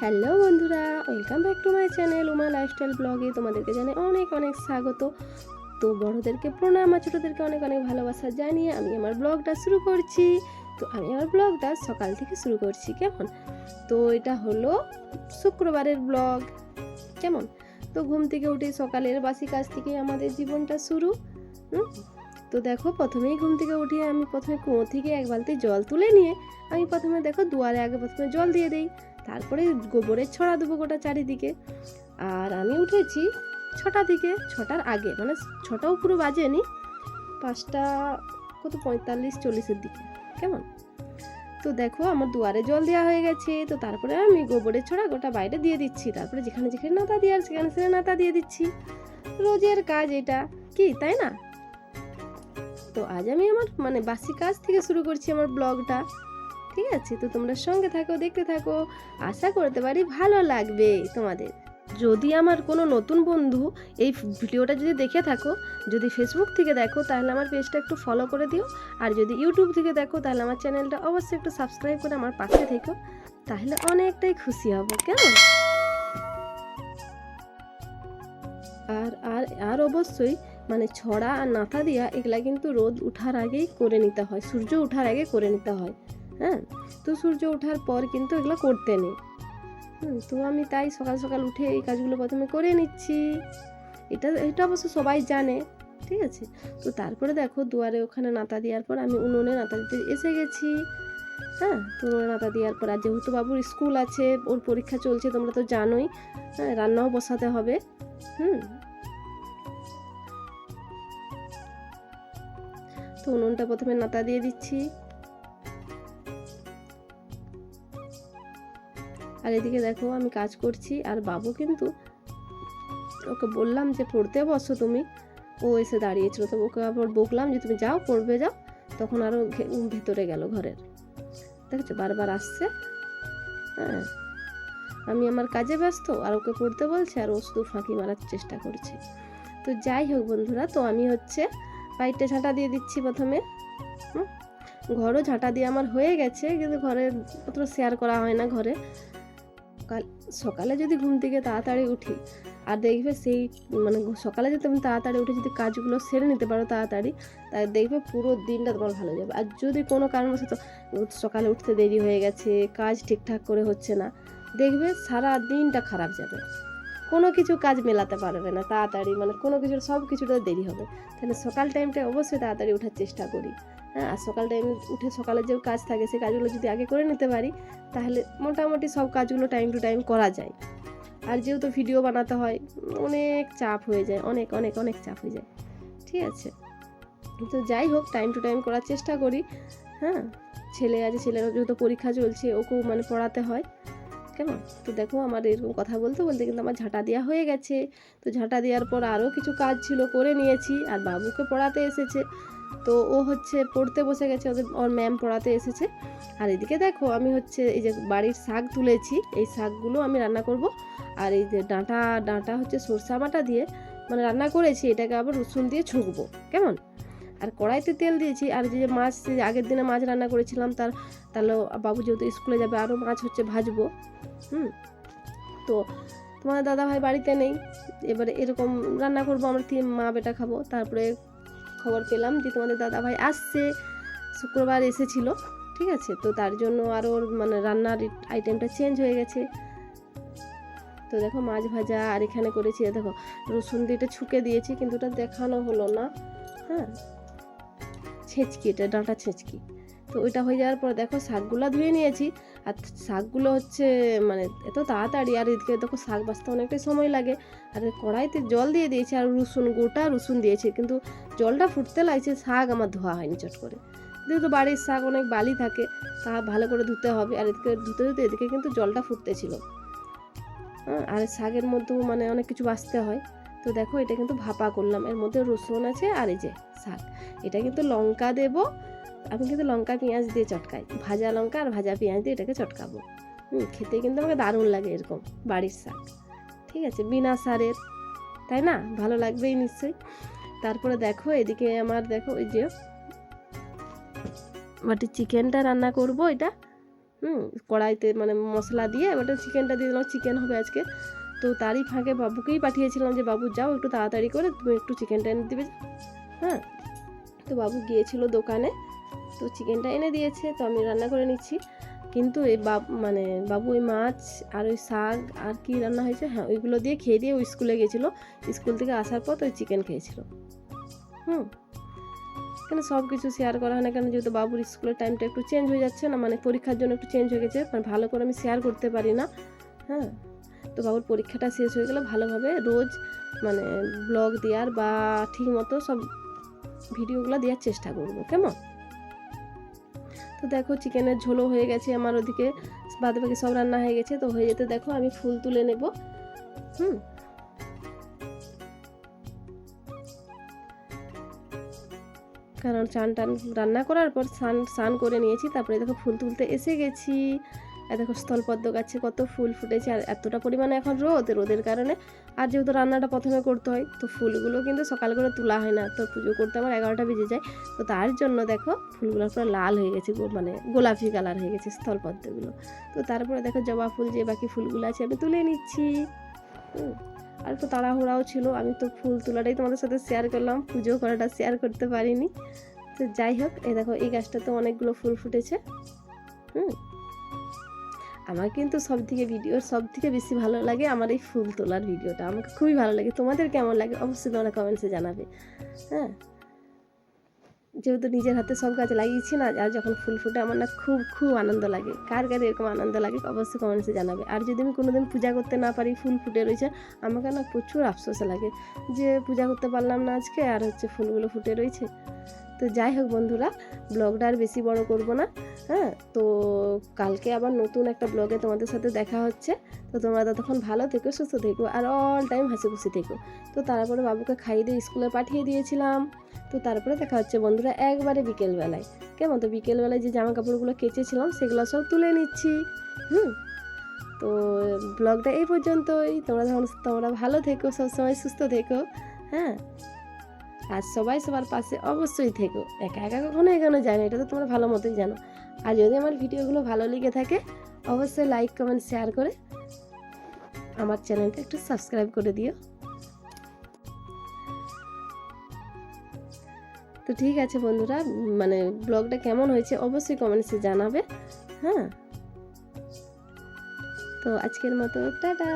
Hello বন্ধুরা, welcome back to my channel Uma lifestyle ব্লগে। তোমাদেরকে জানাই অনেক অনেক স্বাগত। তো বড়োদেরকে প্রণাম আর ছোটোদেরকে অনেক অনেক ভালোবাসা জানিয়ে আমি আমার ব্লগটা শুরু করছি। তো আমি আমার ব্লগটা সকাল থেকে শুরু করছি, কেমন? তো এটা হলো শুক্রবারের ব্লগ, কেমন? তো ঘুম থেকে উঠে সকালের বাসি কাজ থেকে আমাদের জীবনটা শুরু। তো দেখো, প্রথমেই ঘুম থেকে উঠে আমি প্রথমে কুয়ো থেকে এক বালতি জল তুলে নিয়ে আমি প্রথমে দেখো দুয়ারে আগে প্রথমে জল দিয়ে দিই, তারপরে গোবরের ছড়া দেবো গোটা চারিদিকে। আর আমি উঠেছি 6টা দিকে, 6টার আগে, মানে 6টাও পুরো বাজেনি, 5টা কত 45-40-এর দিকে, কেমন? তো দেখো আমার দুয়ারে জল দেওয়া হয়ে গেছে। তো তারপরে আমি গোবরের ছড়া গোটা বাইরে দিয়ে দিচ্ছি, তারপরে যেখানে যেখানে নাতা দেওয়ার সেখানে সেখানে নাতা দিয়ে দিচ্ছি। রোজের কাজ এটা, কি তাই না? তো আজ আমি আমার বাসি কাজ থেকে শুরু করছি আমার ব্লগটা, ঠিক আছে? তো তোমরা সঙ্গে থাকো, দেখতে থাকো, আশা করতে পারি ভালো লাগবে তোমাদের। যদি আমার কোনো নতুন বন্ধু এই ভিডিওটা যদি দেখে থাকো, যদি ফেসবুক থেকে দেখো তাহলে আমার পেজটা একটু ফলো করে দিও, আর যদি ইউটিউব থেকে দেখো তাহলে আমার চ্যানেলটা অবশ্যই একটু সাবস্ক্রাইব করে আমার পাশে থেকো, তাহলে অনেকটাই খুশি হব, কেমন? আর আর আর অবশ্যই ছড়া আর নাথা দিয়া এগুলা কিন্তু রোদ উঠার আগেই করে নিতে হয়, সূর্য ওঠার আগে করে নিতে হয়। হ্যাঁ, তো সূর্য ওঠার পর কিন্তু এগুলো করতে নেই। তো আমি তাই সকাল সকাল উঠে এই কাজগুলো প্রথমে করে নিচ্ছি। এটা এটা অবশ্য সবাই জানে, ঠিক আছে? তো তারপরে দেখো দুয়ারে ওখানে নাতা দেওয়ার পর আমি উনুনে নাতা দিতে এসে গেছি। হ্যাঁ, তো উনুনে নাতা দেওয়ার পর আর যেহেতু বাবুর স্কুল আছে, ওর পরীক্ষা চলছে, তোমরা তো জানোই। হ্যাঁ, রান্নাও বসাতে হবে। তো উনুনটা প্রথমে নাতা দিয়ে দিচ্ছি। আর এদিকে দেখো আমি কাজ করছি, আর বাবু কিন্তু, ওকে বললাম যে পড়তে বসো তুমি, ও এসে দাঁড়িয়েছিল, তো ওকে আবার বকলাম যে তুমি যাও, পড়বে যাও, তখন আরও ভেতরে গেল ঘরের, দেখছো বারবার আসছে। হ্যাঁ, আমি আমার কাজে ব্যস্ত আর ওকে পড়তে বলছে, আর ও শুধু ফাঁকি মারার চেষ্টা করছে। তো যাই হোক বন্ধুরা, তো আমি বাইরটা ঝাঁটা দিয়ে দিচ্ছি প্রথমে। ঘরও ঝাঁটা দিয়ে আমার হয়ে গেছে, কিন্তু ঘরের অত শেয়ার করা হয় না ঘরে। সকালে যদি ঘুম থেকে তাড়াতাড়ি উঠি, আর দেখবে সেই সকালে যদি তুমি তাড়াতাড়ি উঠে যদি কাজগুলো সেরে নিতে পারো তাড়াতাড়ি, তাহলে দেখবে পুরো দিনটা তোমার ভালো যাবে। আর যদি কোনো কারণবশত সকালে উঠতে দেরি হয়ে গেছে, কাজ ঠিকঠাক করে হচ্ছে না, দেখবে সারা দিনটা খারাপ যাবে, কোনো কিছু কাজ মেলাতে পারবে না তাড়াতাড়ি, কোনো কিছুর সব কিছুটা দেরি হবে। তাহলে সকাল টাইমটা অবশ্যই তাড়াতাড়ি ওঠার চেষ্টা করি। হ্যাঁ, আর সকাল টাইমে উঠে সকালে যে কাজ থাকে সেই কাজগুলো যদি আগে করে নিতে পারি, তাহলে মোটামুটি সব কাজগুলো টাইম টু টাইম করা যায়। আর যেহেতু ভিডিও বানাতে হয়, অনেক চাপ হয়ে যায়, অনেক অনেক অনেক চাপ হয়ে যায়, ঠিক আছে? তো যাই হোক, টাইম টু টাইম করার চেষ্টা করি। হ্যাঁ, ছেলে আছে, ছেলেরও যেহেতু পরীক্ষা চলছে, ওকেও পড়াতে হয়, কেমন? তো দেখো আমার এরকম কথা বলতে বলতে কিন্তু আমার ঝাঁটা দেওয়া হয়ে গেছে। তো ঝাঁটা দেওয়ার পর আরও কিছু কাজ ছিল, করে নিয়েছি। আর বাবুকে পড়াতে এসেছে, তো ও পড়তে বসে গেছে, ওর ম্যাম পড়াতে এসেছে। আর এদিকে দেখো আমি এই যে বাড়ির শাক তুলেছি, এই শাকগুলো আমি রান্না করব। আর এই যে ডাঁটা সরষা বাটা দিয়ে রান্না করেছি, এটাকে আবার রসুন দিয়ে ছুঁকবো, কেমন? আর কড়াইতে তেল দিয়েছি। আর যে মাছ, আগের দিনে মাছ রান্না করেছিলাম, তাহলে বাবু যেহেতু স্কুলে যাবে, আরও মাছ ভাজবো। তো তোমার দাদা ভাই বাড়িতে নেই, এবারে এরকম রান্না করবো, আমরা মা বেটা খাবো। তারপরে খবর পেলাম যে তোমাদের দাদা ভাই আসছে, শুক্রবার এসেছিল, ঠিক আছে? তো তার জন্য আরও রান্নার আইটেমটা চেঞ্জ হয়ে গেছে। তো দেখো মাছ ভাজা, আর এখানে করেছি দেখো রসুন দিয়ে এটা ছুঁকে দিয়েছি, কিন্তু এটা দেখানো হলো না। হ্যাঁ, ছেঁচকি, এটা ডাঁটা ছেঁচকি। তো ওইটা হয়ে যাওয়ার পর দেখো শাকগুলো ধুয়ে নিয়েছি। আর শাকগুলো এত তাড়াতাড়ি, আর এদিকে দেখো শাক বাছতে অনেকটাই সময় লাগে। আর কড়াইতে জল দিয়ে দিয়েছি, আর গোটা রসুন দিয়েছি, কিন্তু জলটা ফুটতে লাগছে, শাক আমার ধোয়া হয়নি চট করে। যেহেতু বাড়ির শাক অনেক বালি থাকে, তা ভালো করে ধুতে হবে। আর এদিকে ধুতে এদিকে কিন্তু জলটা ফুটতেছিল। আর শাকের মধ্যেও অনেক কিছু বাছতে হয়। তো দেখো এটা কিন্তু ভাপা করলাম, এর মধ্যে রসুন আছে, আর এই যে শাক, এটা কিন্তু লঙ্কা দেবো। আমি কিন্তু লঙ্কা পেঁয়াজ দিয়ে চটকাই, ভাজা লঙ্কা আর ভাজা পেঁয়াজ দিয়ে এটাকে চটকাবো। খেতে কিন্তু আমাকে দারুণ লাগে এরকম বাড়ির শাক, ঠিক আছে? বিনা সারের, তাই না? ভালো লাগবেই নিশ্চয়ই। তারপরে দেখো এদিকে দেখো ওই যে চিকেনটা রান্না করব, এটা কড়াইতে মানে মশলা দিয়ে এবার চিকেনটা দিয়ে দিলাম, চিকেন হবে আজকে। তো তারই ফাঁকে বাবুকেই পাঠিয়েছিলাম যে বাবু যাও একটু তাড়াতাড়ি করে তুমি একটু চিকেনটা এনে দিবে। হ্যাঁ, তো বাবু গিয়েছিল দোকানে, তো চিকেনটা এনে দিয়েছে, তো আমি রান্না করে নিচ্ছি। কিন্তু এই বাবু ওই মাছ আর ওই শাক আর কি রান্না হয়েছে, হ্যাঁ ওইগুলো দিয়ে খেয়ে দিয়ে ওই স্কুলে গেছিলো। স্কুল থেকে আসার পর তো ওই চিকেন খেয়েছিল। কেন সব কিছু শেয়ার করা হয় না কেন, যেহেতু বাবুর স্কুলের টাইমটা একটু চেঞ্জ হয়ে যাচ্ছে না, মানে পরীক্ষার জন্য একটু চেঞ্জ হয়ে গেছে, মানে ভালো করে আমি শেয়ার করতে পারি না। হ্যাঁ, তো বাবুর পরীক্ষাটা শেষ হয়ে গেলে ভালোভাবে রোজ মানে ব্লগ দেওয়ার বা ঠিক মতো সব ভিডিওগুলো দেওয়ার চেষ্টা করবো, কেমন? তো দেখো চিকেনের ঝোলও হয়ে গেছে আমার, ওদিকে বাদে বাকি সব রান্না হয়ে গেছে। তো হয়ে যেতে দেখো আমি ফুল তুলে নেব। কারণ চান টান রান্না করার পর স্নান করে নিয়েছি, তারপরে দেখো ফুল তুলতে এসে গেছি। আর দেখো স্থলপদ্ম গাছে কত ফুল ফুটেছে, আর এতটা পরিমাণে এখন রোদের কারণে, আর যেহেতু রান্নাটা প্রথমে করতে হয় তো ফুলগুলো কিন্তু সকাল করে তোলা হয় না, তো পুজো করতে আমার 11টা বেজে যায়। তো তার জন্য দেখো ফুলগুলো পুরো লাল হয়ে গেছে, মানে গোলাপি কালার হয়ে গেছে স্থলপদ্মগুলো। তো তারপরে দেখো জবা ফুল যে বাকি ফুলগুলো আছে আমি তুলে নিচ্ছি। আর একটু তাড়াহুড়াও ছিল, আমি তো ফুল তোলাটাই তোমাদের সাথে শেয়ার করলাম, পুজো করাটা শেয়ার করতে পারিনি। তো যাই হোক, এই দেখো এই গাছটাতে অনেকগুলো ফুল ফুটেছে। আমার কিন্তু ভিডিওর সব থেকে বেশি ভালো লাগে আমার এই ফুল তোলার ভিডিওটা, আমাকে খুবই ভালো লাগে। তোমাদের কেমন লাগে অবশ্যই তোমরা কমেন্টসে জানাবে। হ্যাঁ, যেহেতু নিজের হাতে সব গাছ লাগিয়েছি না, আর যখন ফুল ফুটে আমার না খুব আনন্দ লাগে। কার এরকম আনন্দ লাগে অবশ্যই কমেন্টসে জানাবে। আর যদি আমি কোনোদিন পূজা করতে না পারি, ফুল ফুটে রয়েছে, আমাকে না প্রচুর আফসোস লাগে যে পূজা করতে পারলাম না আজকে, আর ফুলগুলো ফুটে রয়েছে। তো যাই হোক বন্ধুরা, ব্লগটা আর বেশি বড় করব না। হ্যাঁ, তো কালকে আবার নতুন একটা ব্লগে তোমাদের সাথে দেখা হচ্ছে। তো তোমরা ততক্ষণ ভালো থেকো, সুস্থ থেকো, আর অল টাইম হাসি খুশি থেকো। তো তারপরে বাবুকে খাইয়ে দিয়ে স্কুলে পাঠিয়ে দিয়েছিলাম। তো তারপরে দেখা হচ্ছে বন্ধুরা একবারে বিকেলবেলায়, কেমন? তো বিকেলবেলায় যে জামা কাপড়গুলো কেচেছিলাম সেগুলো সব তুলে নিচ্ছি। তো ব্লগটা এই পর্যন্তই। তোমরা ভালো থেকো, সবসময় সুস্থ থেকো। হ্যাঁ, আর সবাই সবার পাশে অবশ্যই থেকো, একা একা কখনো এগোনো যায় না, এটা তো তোমরা ভালো মতোই জানো। আর যদি আমার ভিডিওগুলো ভালো লেগে থাকে অবশ্যই লাইক কমেন্ট শেয়ার করে আমার চ্যানেলটা একটু সাবস্ক্রাইব করে দিও। তো ঠিক আছে বন্ধুরা, মানে ব্লগটা কেমন হয়েছে অবশ্যই কমেন্টসে জানাবে। হ্যাঁ, তো আজকের মতো টাটা।